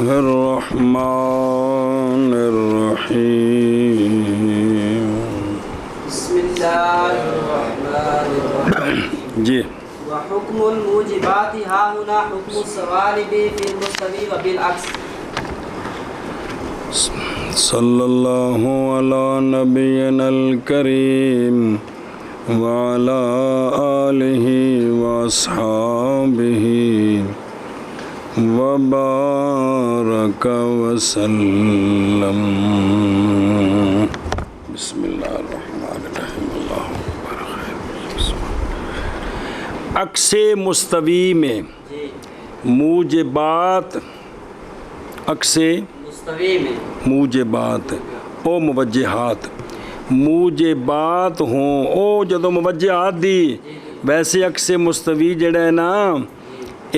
الله الرحمن الرحيم. بسم الله الرحمن الرحيم. جی. وحكم الموجبات ها هنا حكم الصوالب في المستوي وبالعكس. صلی اللہ علی نبینا الکریم وعلی آلہ واصحابہ وبارک وسلم. بسم اللہ الرحمن الرحیم. اللہ عکس مستوی میں موجبات، عکس موجبات او موجہات، موجبات ہوں او جدو موجہات دی. ویسے عکس مستوی جڑا ہے نا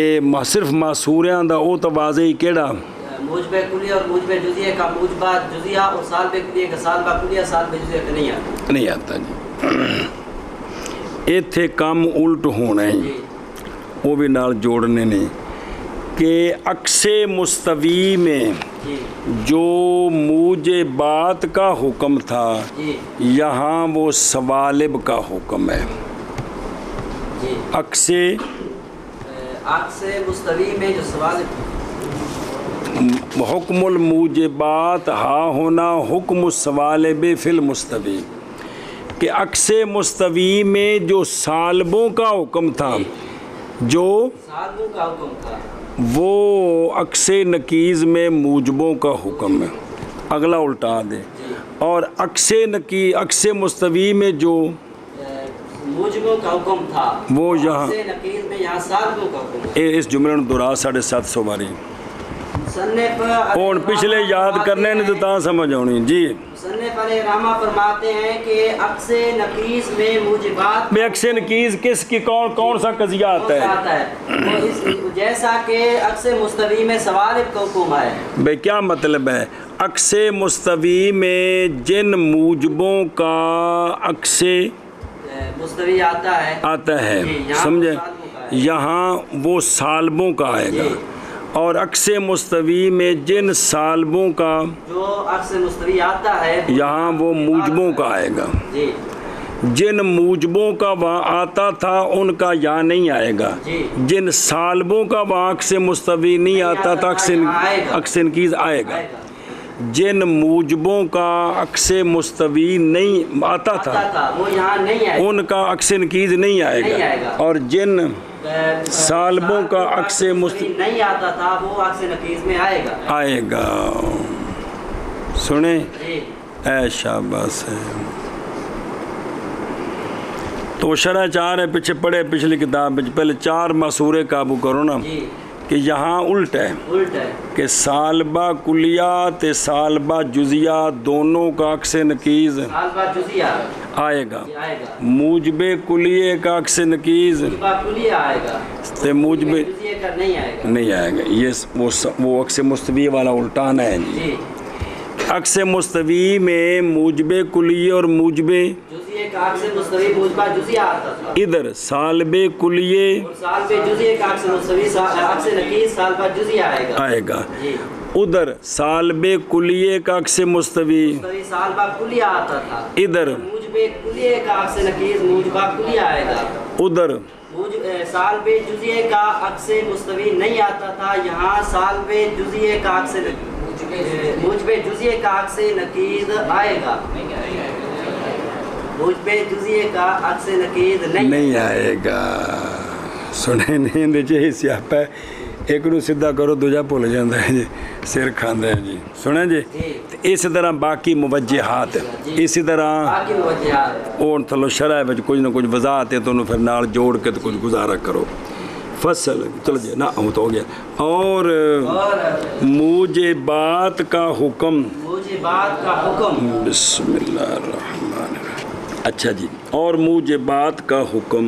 اے صرف معصوریاں دا او توازی کیڑا موجب کلیہ اور موجب جزیہ کا موجبات جزیہ اور سالب کلیہ کا سالب کلیہ سالب جزیہ کا نہیں آتا جی. ایتھے کام الٹ ہونا ہے وہ بھی نال جوڑنے نے کہ عکس مستوی میں جو موجبات کا حکم تھا یہاں وہ سوالب کا حکم ہے. عکس مستوی میں جو سوالب حکم الموجبات ہا ہونا حکم السوالب فی المستوی، کہ عکس مستوی میں جو سالبوں کا حکم تھا، جو سالبوں کا حکم تھا وہ عکس نکیز میں موجبوں کا حکم ہے. اگلا الٹا دے. اور عکس مستوی میں جو موجبوں کا حکم تھا وہ یہاں عکس نکیز میں یہاں سالبوں کا حکم ہے. اس جملے نے دورا 750 باری مصنف اور پچھلے یاد کرنے نے تو تاں سمجھ آنی. جی. مصنف علیہ رحمہ فرماتے ہیں کہ عکس نکیز میں موجبات بے عکس نکیز کس کی کون سا قضیہ آتا ہے؟ جیسا کہ عکس مستوی میں سوالب کا حکم ہے. بے کیا مطلب ہے؟ عکس مستوی میں جن موجبوں کا عکس مستوی آتا ہے سمجھے، یہاں وہ سالبوں کا آئے گا. اور عکس مستوی میں جن سالبوں کا جو عکس مستوی آتا ہے یہاں وہ موجبوں کا آئے گا. جن موجبوں کا وہاں آتا تھا ان کا یہاں نہیں آئے گا. جن سالبوں کا وہاں عکس مستوی نہیں آتا تھا عکس نکیز آئے گا. جن موجبوں کا عکس مستوی نہیں آتا تھا ان کا عکس نکیز نہیں آئے گا. اور جن سالبوں کا عکس مستوی نہیں آتا تھا وہ عکس نکیز میں آئے گا. سنیں اے شاباش ہے. تو شرح 4 ہے پیچھے پڑھے پچھلی کتاب پہلے 4 معصورے قابو کرو نا کہ یہاں الٹ ہے کہ سالبہ کلیہ تے سالبہ جزیہ دونوں کا عکس نکیز آئے گا. موجب کلیہ کا عکس نکیز تے موجب نہیں آئے گا. یہ وہ عکس مستوی والا الٹانا ہے جی. عکس مستوی میں موجب کلیہ اور موجب ادھر سالب کلیہ آئے گا. ادھر سالب کلیہ کا عکس مستوی ادھر ادھر سالب جزیہ کا عکس مستوی نہیں آتا تھا یہاں سالب جزیہ کا عکس موجب جزیہ کا عکس نکیز آئے گا. موجب جزیہ کا عکس نکیز نہیں آئے گا. سنے نہیں دے چاہیے سیاپا ہے ایک نو سدھا کرو دوجہ بھول جاندہ ہے جی سر کھاندہ ہے جی. سنیں جی اسی طرح باقی موجہات اسی طرح اور تھلو شرح ہے کچھ نہ کچھ وضاحت ہے تو انہوں پھر نال جوڑ کے تو کچھ گزارہ کرو. فصل چل جائے نا ہوں تو ہو گیا. اور موجبات کا حکم بسم اللہ الرحمن الرحیم. اچھا جی. اور موجبات کا حکم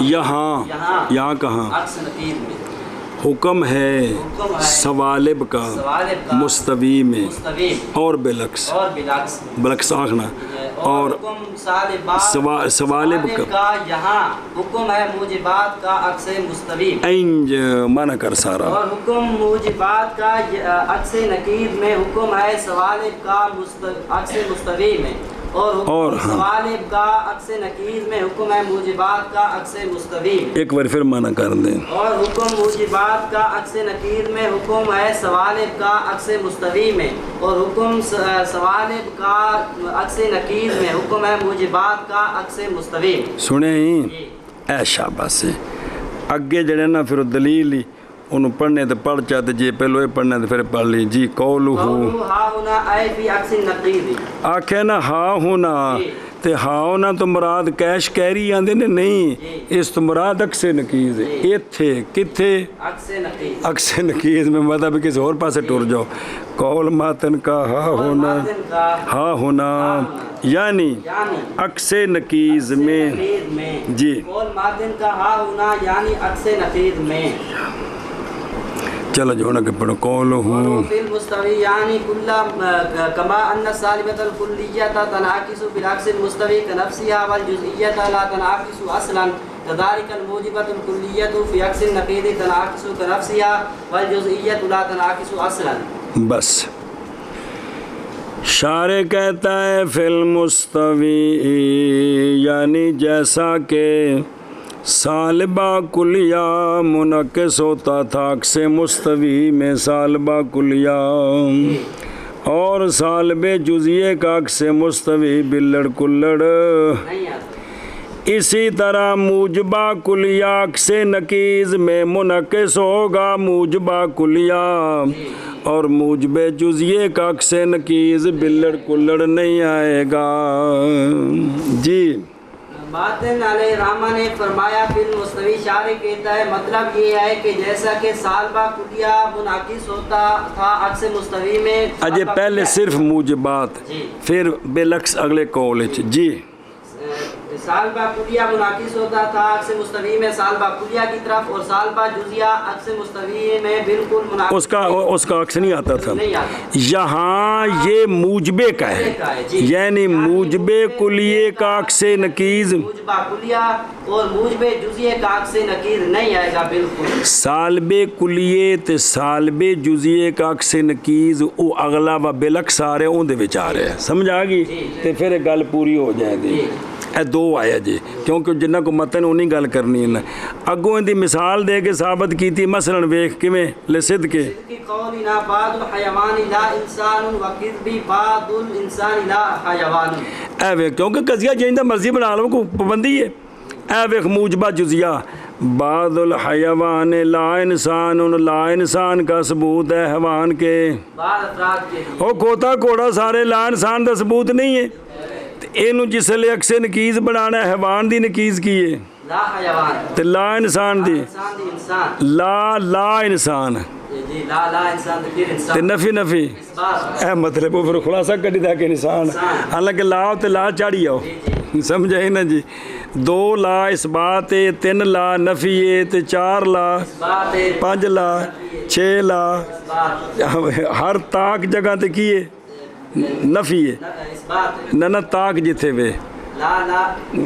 یہاں کہاں حکم ہے سوالب کا مستوی میں اور بلکس آخنا اور حکم سوالب کا یہاں حکم ہے موجبات کا عکس مستوی اینج مانا کر سارا، اور حکم موجبات کا عکس نقید میں حکم ہے سوالب کا عکس مستوی میں، اور سوالب کا عکس نقید میں حکم ہے موجبات کا عکس مستوی میں۔ ایک بار پھر مانا کر دیں، اور حکم موجبات کا عکس نقید میں حکم ہے سوالب کا عکس مستوی میں، اور حکم سوالب کا عکس نقید میں حکم ہے موجبات کا عکس مستوی میں۔ سنے ہی اے شاباش سے اگے جڑے نا پھر دلیل ہی انہوں پڑھنے تو پڑھ چاہتے جی پہلو یہ پڑھنے تو پھر پڑھ لی جی قولو ہا ہونا اے فی عکس نقید آکھے نا ہا ہونا تے ہا ہونا تو مراد کیش کہری آندے نے نہیں، اس تو مراد عکس نقیز ہے، ایتھے کتھے عکس نقیز میں مطلب کسی اور پاسے ٹور جاؤ، قول ماتن کا ہا ہونا یعنی عکس نقیز میں جی، قول ماتن کا ہا ہونا یعنی عکس نقید میں۔ چلو جو ہونا کہ پڑھو قولو فی المستوی یعنی کما ان السالبۃ الکلیۃ تنعکس بالعکس المستوی كنفسها والجزئیۃ لا تنعکس اصلا كذلك الموجبۃ الکلیۃ فی عکس النقید تنعکس كنفسها والجزئیۃ لا تنعکس اصلا۔ بس شارع کہتا ہے فی المستوی یعنی جیسا کہ سالبہ کلیہ منعکس ہوتا تھا عکس مستوی میں سالبہ کلیہ، اور سالب جزیے کا عکس مستوی بلڑ کلڑ، اسی طرح موجبہ کلیہ عکس نقیز میں منعکس ہوگا موجبہ کلیہ، اور موجب جزیے کا عکس نقیز بلڑ کلڑ نہیں آئے گا۔ جی ماتن علیہ رحمہ نے فرمایا فی المستوی شارع کہتا ہے مطلب یہ ہے کہ جیسا کہ سالبہ کلیہ منعکس ہوتا تھا عکس مستوی میں، اجے پہلے صرف موجبات پھر بالعکس اگلے قول جی، سالبہ کلیہ منعکس ہوتا تھا عکس مستوی میں سالبہ کلیہ کی طرف، اور سالبہ جزیہ عکس مستوی میں بالکل منعکس، اس کا عکس نہیں آتا تھا۔ یہاں یہ موجبے کا ہے یعنی موجبے کلیے کا عکس نقیز موجبہ کلیہ اور موجبے جزیے کا عکس نقیز نہیں آئے گا بالکل۔ سالب کلیے تے سالب جزیے کا عکس نقیز او اگلا و بالعکس آ رہے اون دے وچ آ رہے سمجھ آ گئی تے پھر گل پوری ہو جائے دی۔ اے دو آیا جی کیونکہ جنہ کو متن انہیں گل کرنی ہے نا، اگوں دی مثال دے کے ثابت کیتی مثلا ویکھ کیویں لصدق قولنا بعض الحیوان لا انسان وکذب بعض الانسان لا حیوان، اے ویکھ کیونکہ قضیہ جیندا مرضی بنا لو کو پابندی ہے۔ اے ویکھ موجبہ جزیہ بعض الحیوان لا انسان، لا انسان کا ثبوت ہے حیوان کے، بعض افراد کے او کھوتا گھوڑا سارے لا انسان دا ثبوت نہیں ہے، اینو جس لئے عکس نقیز بنانا ہے حیوان دی نقیز کی ہے لا حیوان تے لا انسان دی لا انسان جی لا انسان پھر انسان تے نفی اے مطلب پھر خلاصہ کٹی دا کہ انسان، حالانکہ لا تے لا چاڑی آؤ سمجھے نا جی، دو لا اثبات ہے، تین لا نفی ہے تے چار لا پانچ لا چھ لا، ہر تاک جگہ تے کی ہے نفی ہے نہ تاک جتھے وے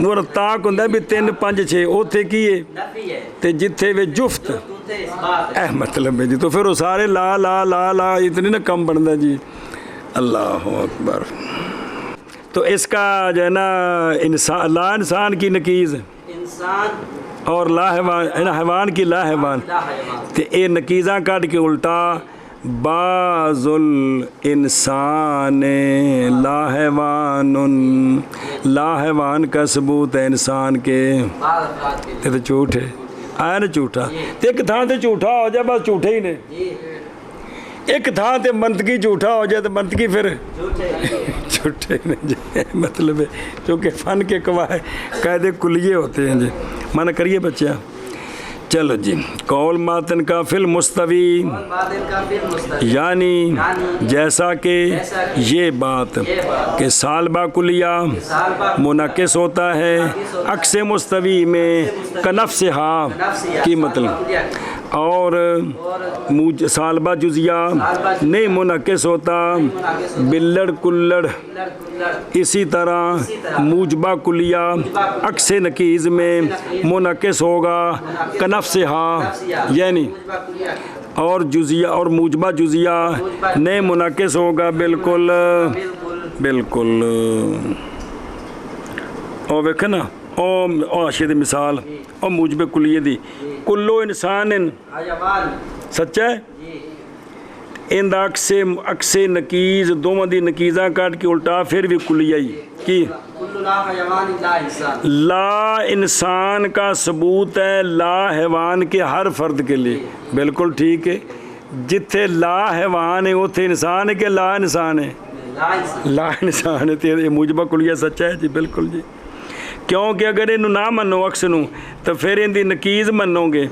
وہ تاک ہوندہ بھی تین پانچ چھے اوتھے کی ہے تے جتھے وے جفت اے مطلب ہے جی، تو پھر وہ سارے لا لا لا لا اتنی نا کم بندہ جی۔ اللہ اکبر۔ تو اس کا جو ہے نا انسان لا انسان کی نقیز انسان اور لا حیوان کی لا حیوان تے اے نقیزاں کٹ کے الٹا بعض الانسان لا حیوان، لا حیوان کا ثبوت ہے انسان کے، تے تو جھوٹ ہے آیا نا جھوٹا، تے ایک تھا تے جھوٹا ہو جائے بس جھوٹے ہی نے، ایک تھا تے منطقی جھوٹا ہو جائے تو منطقی پھر جھوٹے نے جی، مطلب ہے کیونکہ فن کے قاعدے کلیے ہوتے ہیں جی، مانا کریے بچہ۔ چلو جی قول ماتن کا فی المستوی یعنی جیسا کہ یہ بات کہ سالبہ کلیہ منعکس ہوتا ہے عکس مستوی میں کنفسہا کی مطلب اور सालबा जुजिया नहीं मुनक्किस होता बिल्लड़ कुल्लड़। इसी तरह मूजबा कुलिया अक्स नकीज़ में मुनक्किस होगा कनफ्सिहा, यानी और जुजिया और मूजबा जुजिया नहीं मुनक्किस होगा बिल्कुल बिल्कुल। और वेख ना ओ आशे दी मिसाल और मूजबे कुलिये दी कुल्लो इंसान सच्चा है इंदा अक्से नकीज़ दोवां दी नकीज़ा काट के उल्टा फिर भी कुलिया ही की ला इंसान का सबूत है ला हैवान के हर फर्द के लिए। बिल्कुल ठीक है, जिथे ला हैवान है उथे इंसान है कि ला इंसान है? ला इंसान है। तो मूजबा कुलिया सच्चा है जी, बिल्कुल जी। क्योंकि अगर इनू ना मनो अक्स नू तो फिर इनकी नकीज़ मनोगे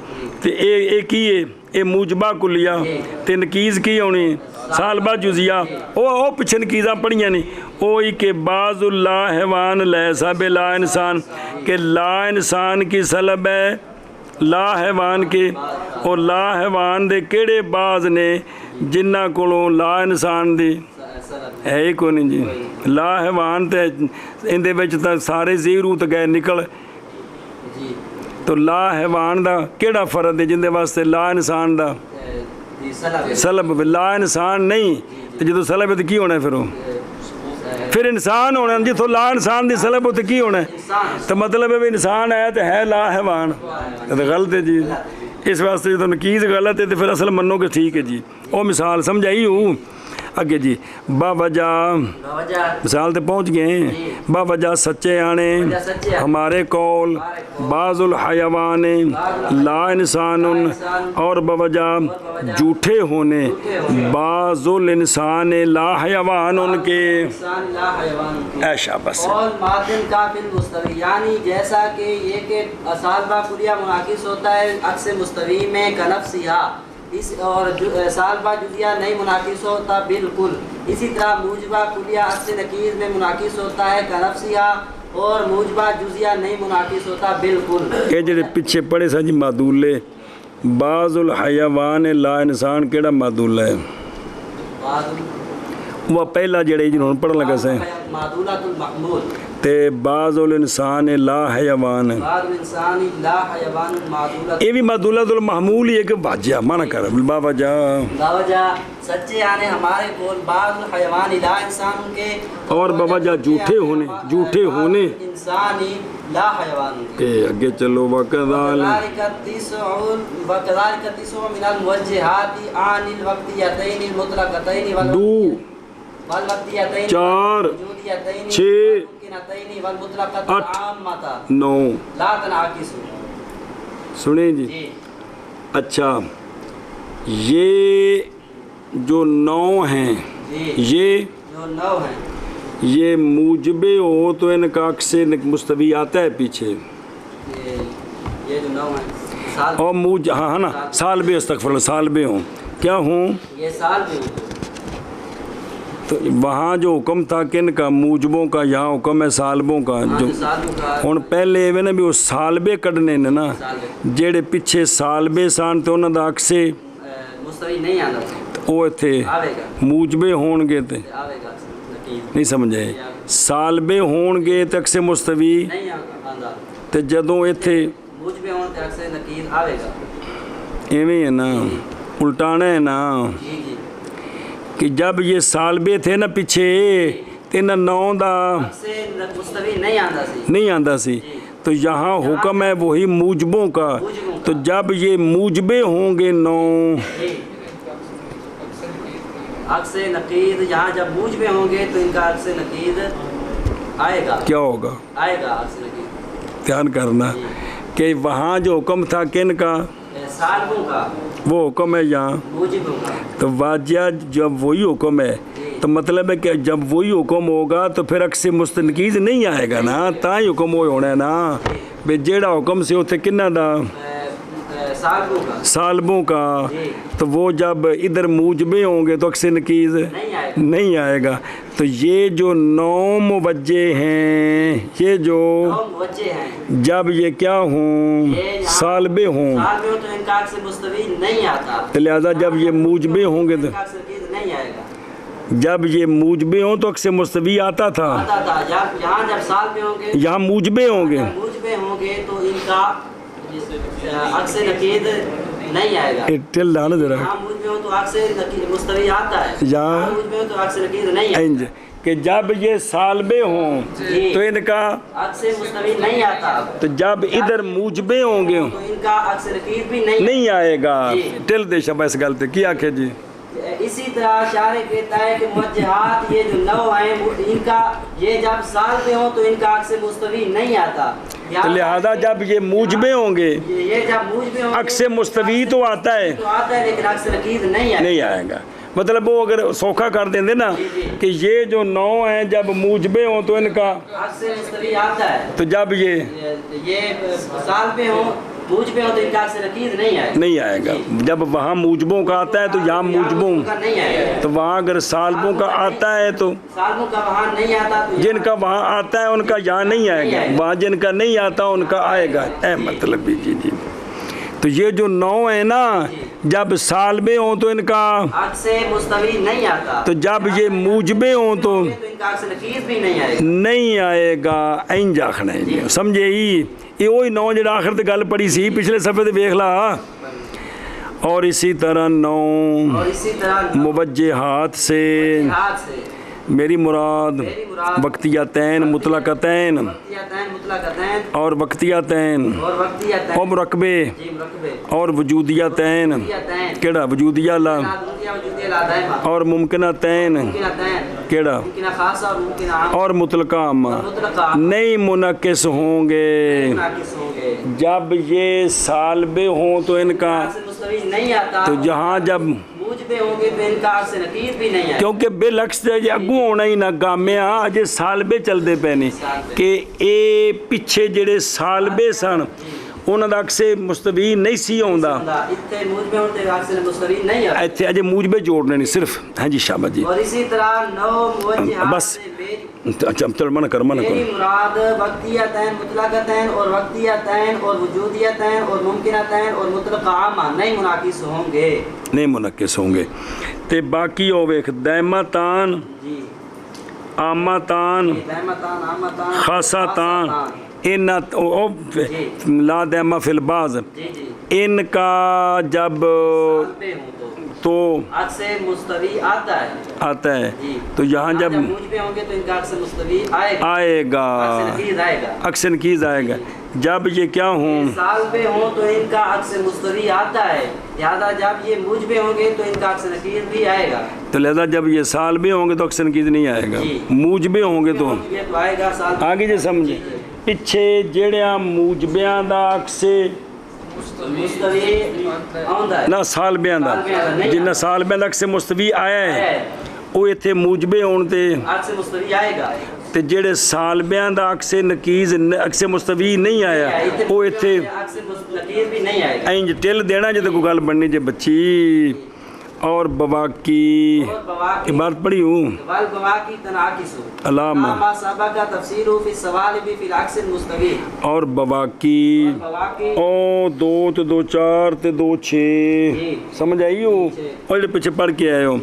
तो ये की है ये मूजबा कुलिया तो नकीज़ की होनी सालबा जुजिया। ओ पिछे नकीज़ा पढ़िया नहीं ओ ही के बाज़ुल्ला हैवान लैसा बे ला इंसान के ला इंसान की सलब है ला हैवान के और ला हैवान दे केड़े बाज ने जिन्ना कोलों ला इंसान दी है ही को नहीं जी। ला हैवान तो इंदे विच तां सारे ज़ीरू तो गए निकल तो ला हैवान दा केड़ा फर्द है जिंदे वास्ते ला इंसान दा सलब ला इंसान नहीं तो जो सलब है तो की होना फिर इंसान होना जिथों ला इंसान दी सलब हो तो की होना तो मतलब है भी इंसान है तो है ला हैवान तो गलत है जी। इस वास्ते जो नकीज़ गलत है तो फिर असल मनो कि ठीक है जी। वो मिसाल समझाई हूँ अगे जी बावजा मिसाल तो पहुँच गए बावजा सच्चे आने हमारे कौल बाज़ुल हयावान ला इंसान और बावजा झूठे होने बाज़ुल इंसान ला हयावान उनके ऐशा बस यानी जैसा कि ये के सालबा कुलिया मुनाकिस होता है अक्स मुस्तवी में कनफ्सिहा इस और सालबा जुजिया नहीं मुनाकिस होता बिल्कुल। इसी तरह मूजबा कुलिया अक्स नकीज़ में मुनाकिस होता है कनफ्सिहा और मूजबा जुजिया नहीं मुनाकिस होता बिल्कुल। ये जेडे पीछे पड़े सा जी मादूले बाज़ुल हयावान ला इंसान केड़ा मादूला है वह पहला जेड़े जिन्होंने पढ़ लगा से मादूलातुल महमूल ते बाज़ुल इंसान ला हयावान ये भी मादूलातुल महमूल ही है कि वाजिया माना कर बावजा सच्चे आने हमारे बोल बाज़ुल हयावान ला इंसान के और बावजा झूठे होने इंसानी ला हयावान के आगे चलो वकदाल मिनल मुवज्जिहाति आनिल वक्तियतैन मुतलकतैन वल दो चार छः आठ नौ सुने जी। अच्छा ये जो नौ हैं ये मूजबे हो तो इनका अक्से मुस्तवी आता है पीछे ये जो नौ हैं और मूज हाँ है ना सालबे अस्तगफिरुल्लाह सालबे हों क्या हूँ ये सालबे तो वहाँ जो हुक्म था किन का मूजबों का यहाँ हुक्म है सालबों का जो हुण पहले वे ना भी वो सालबे कढ़ने ने ना जेड़े पिछे सालबे सन तो उन्होंने अक्से मुस्तवी नहीं आंदा तो वो इत्थे मूजबे होणगे ते नहीं समझे सालबे होणगे ते अक्से मुस्तवी नहीं आंदा ते जदों इत्थे मूजबे होण ते अक्से नकीर आवेगा इवें है ना उल्टाना है ना जी जी कि जब ये सालबे थे ना पीछे तो इन्हें नौ दा नहीं आंदा सी तो यहाँ हुक्म है वही मूजबों का तो जब ये मूजबे होंगे नौ अक्से नकीद यहाँ जब मूजबे होंगे तो इनका अक्से नकीद आएगा क्या होगा आएगा अक्से नकीद ध्यान करना कि वहाँ जो हुक्म था किन का सालबों का वो हुक्म है यहाँ तो वाजिया जब वही हुक्म है तो मतलब है कि जब वही हुक्म होगा तो फिर अक्से मुस्तनकीज़ नहीं आएगा ना ता ही हुक्म वो होना है ना भाई जेड़ा हुक्म से उथे किन्ना दा सालबों का। सालबों का, जी। तो वो जब इधर मूजबे होंगे तो अक्से नकीज नहीं आएगा। नहीं आएगा। तो ये जो 9 मुवज्जे हैं, ये जो बच्चे हैं, जब ये क्या हों, ये यहाँ सालबे हों, सालबे हो तो इनका अक्स मुस्तवी नहीं आता। तो लिहाजा जब ये मूजबे होंगे तो इनका अक्स नकीज नहीं आएगा। जब ये मूजबे हों तो अक्से मुस्तवी आता था, आता था। जब यहाँ जब सालबे होंगे, यहाँ मूजबे होंगे, मूजबे होंगे तो इनका अक्स नकीज नहीं आएगा। टिल डालो जरा यहाँ मूजबे हो तो अक्स मुस्तवी आता है, यहाँ मूजबे हो तो अक्स नकीज नहीं आएगा। इंज कि जब ये सालबे हों जी। तो इनका, अक्स मुस्तवी नहीं आता। तो जब इधर मूजबे होंगे तो इनका अक्स नकीज भी नहीं नहीं आएगा। जी। टिल दे शबाश गलती की आखे जी। इसी तरह शारे कहता है कि मुवज्जहात ये जो 9 हैं इनका ये जब साल पे हो तो इनका अक्स मुस्तवी नहीं आता। तो लिहाजा जब ये मूजबे होंगे ये जब मूजबे होंगे अक्स मुस्तवी तो आता है, तो आता है, लेकिन अक्स नकीज नहीं आएगा। नहीं आएगा। मतलब वो अगर सौखा कर देंगे ना कि ये जो 9 हैं जब मूजबे हों तो इनका अक्स मुस्तवी आता है। तो जब ये साल पे हो मूज पे हो तो इनका अक्स नकीज नहीं आएगा। नहीं आएगा। जब वहाँ मूजबों का आता है तो यहाँ मूजबों, का नहीं आएगा। तो वहाँ अगर सालबों का आता है तो सालों का वहाँ नहीं आता तो जिनका वहाँ आता है उनका यहाँ नहीं आएगा, वहाँ जिनका नहीं आता उनका आएगा। ए मतलब भी जी जी। तो ये जो 9 है ना, जब सालबे हों तो इनका, अक्स मुस्तवी नहीं आता। तो जब ये मूजबे हों तो इनका अक्स नकीज भी नहीं आएगा। नहीं आएगा। इंज आखना है जी, समझे ही। ये वही 9 जो आखिर ते गल पड़ी सी पिछले सफ़े ते वेख ला। और इसी तरह 9 और इसी तरह मुवज्जहात से हाथ से मेरी मुराद वक्तियातैन मुतलकतैन वक्तियातैन मुतलकतैन और वक्तियातैन और वक्तियातैन और मुरकबे जी मुरकबे और वजूदियातैन वक्तियातैन केड़ा वजूदिया ला दुनिया वजूदिया ला दायमा और मुमकिनतैन मुमकिनतैन केड़ा मुमकिन खासा और मुमकिन आम और मुतलकाम मुतलका नहीं मुनक्किस होंगे। नाकिस होंगे। जब ये सालबे हों तो इनका, अक्स मुस्तवी नहीं आता। तो जहाँ जब मूजबे होंगे तो इनका अक्स नकीज भी नहीं आएगा। क्योंकि बिलक्स जे अगू होना ही ना गामिया अजे सालबे चलते पे ने कि ये पिछे जेड़े सालबे सन उन्हां दा अक्से मुस्तवी नहीं सी आउंदा, इत्थे मूजबे होते अक्स मुस्तवी नहीं आता। इत्थे अजे मूजबे जोड़ने नहीं सिर्फ। हाँ जी शाबाश जी। और इसी तरह 9 मुवज्जहात बस। से मेरी अच्छा चल मना कर मेरी मुराद वक्तियातैन मुतलकतैन और वक्तियातैन और वजूदियातैन और मुमकिनतैन और मुतलका आमा नहीं मुनाकिस होंगे। नहीं मुनक्किस होंगे। ते बाकी ओ वेख दैमतान जी आमातान दायमतान आमतान खासातान इन ला दैमा फिलबाज जी जी इनका जब पे हूँ तो अक्स मुस्तवी आता है। आता है जी। तो यहाँ जब मूजबे होंगे तो इनका अक्स मुस्तवी आएगा। आएगा अक्स नकीज आएगा। अक्सन कीज आएगा। जब ये क्या हों साल पे हो तो इनका अक्स मुस्तवी आता है। लिहाजा जब ये मूजबे होंगे तो इनका अक्स नकीज भी आएगा। तो लिहाजा जब ये साल भी होंगे तो अक्सन कीज नहीं आएगा, जी। मूजबे होंगे तो ये तो आएगा साल आगे जे समझे। पिछे जेड़िया मूजबियां दा अक्से मुस्तवी आਉਂਦਾ है ना सालबियां दा जिन्ना सालबियां दा अक्से मुस्तवी आया है ਉਹ ਇੱਥੇ मूजबे होण ते अक्स मुस्तवी आएगा। ਤੇ ਜਿਹੜੇ ਸਾਲबियां ਦਾ ਅਕਸੇ ਨਕੀਜ਼ ਅਕਸੇ ਮੁਸਤਵੀ ਨਹੀਂ ਆਇਆ ਉਹ ਇੱਥੇ अक्स नकीज भी नहीं आएगा। ਇੰਜ ਟਿਲ ਦੇਣਾ ਜੇ ਕੋਈ ਗੱਲ ਬਣਨੀ ਜੇ ਬੱਚੀ। और बवाकी और बवाकी इबारत पढ़ी हूँ वल बवाकी तनाकिसु अलामा मा सबका तफसीरु फी सवाल भी फिल अक्स मुस्तवी। और बवाकी बवाकी ओ 2 ਤੇ 2 4 ਤੇ 2 6 जी। समझ आई हो। और जो पीछे पढ़ के आए हो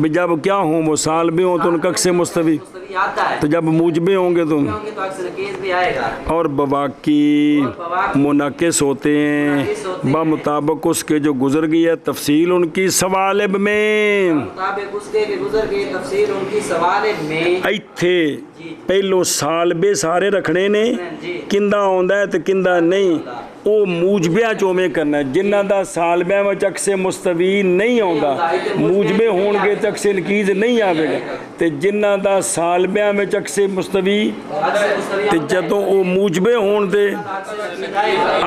भी जब क्या हो वो साल भी हो तो उनका अक्से मुस्तवी, मुस्तवी आता है। तो जब मूजबे होंगे तो होंगे तो अक्स नकीज भी आएगा। और बवाकी मुनाकिस होते हैं मुताबिक उसके जो गुजर गई है तफसील उनकी सवालिब में मुताबिक उसके के गुजर गई तफसीर उनकी सवालिब में। ਇੱਥੇ ਪਹਿਲੋਂ ਸਾਲਬੇ ਸਾਰੇ ਰੱਖਣੇ ਨੇ ਕਿੰਦਾ ਆਉਂਦਾ ਹੈ ਤੇ ਕਿੰਦਾ ਨਹੀਂ ਉਹ ਮੂਜਬਿਆਂ ਚੋਵੇਂ ਕਰਨਾ ਜਿਨ੍ਹਾਂ ਦਾ ਸਾਲਬਿਆਂ ਵਿੱਚ ਅਕਸੇ ਮੁਸਤਵੀ ਨਹੀਂ ਆਉਂਦਾ ਮੂਜਬੇ ਹੋਣਗੇ ਤਾਂ ਅਕਸੇ ਨਕੀਜ਼ ਨਹੀਂ ਆਵੇਗਾ ਤੇ ਜਿਨ੍ਹਾਂ ਦਾ ਸਾਲਬਿਆਂ ਵਿੱਚ ਅਕਸੇ ਮੁਸਤਵੀ ਤੇ ਜਦੋਂ ਉਹ ਮੂਜਬੇ ਹੋਣ ਤੇ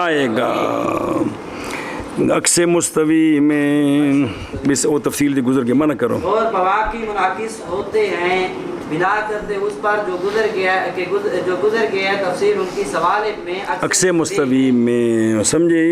आएगा अक्से मुस्तवी में बस वो तफसील जो गुजर के मना करो। और बवाकी मुनाकिस होते हैं बिना करते उस पर जो गुजर गया जो गुजर गया तफसीर उनकी सवाल में अक्से मुस्तवी में समझे।